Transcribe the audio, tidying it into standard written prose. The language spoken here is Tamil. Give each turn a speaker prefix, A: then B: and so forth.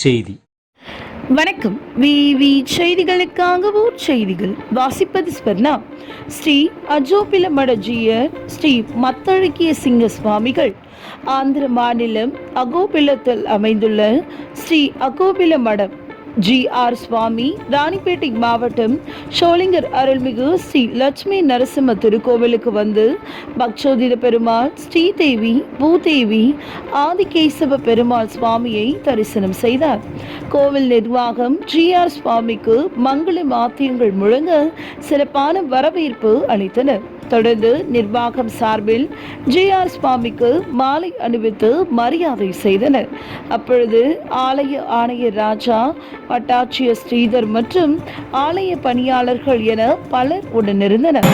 A: செய்தி.
B: வணக்கம். விவி செய்திகளுக்காக ஊர் செய்திகள் வாசிப்பது ஸ்வர்ணா. ஸ்ரீ அஜோபில மட ஜீயர் ஸ்ரீ மத்தழகிய சிங்க சுவாமிகள் ஆந்திர மாநிலம் அகோபிலத்தில் அமைந்துள்ள ஸ்ரீ அகோபில மடம் ஜி.ஆர். சுவாமி ராணிப்பேட்டை மாவட்டம் ஷோலிங்கர் அருள்மிகு ஸ்ரீ லட்சுமி நரசிம்ம திருக்கோவிலுக்கு வந்து பக்ஷோதித பெருமாள், ஸ்ரீதேவி, பூதேவி, ஆதிகேசவ பெருமாள் சுவாமியை தரிசனம் செய்தார். கோவில் நிர்வாகம் ஜி.ஆர். சுவாமிக்கு மங்கள வாத்தியங்கள் முழங்க சிறப்பான வரவேற்பு அளித்தனர். தொடர்ந்து நிர்வாகம் சார்பில் ஜி.ஆர். சுவாமிக்கு மாலை அணிவித்து மரியாதை செய்தனர். அப்பொழுது ஆலய ஆணையர் ராஜா, வட்டாட்சியர் ஸ்ரீதர் மற்றும் ஆலய பணியாளர்கள் என பலர் உடனிருந்தனர்.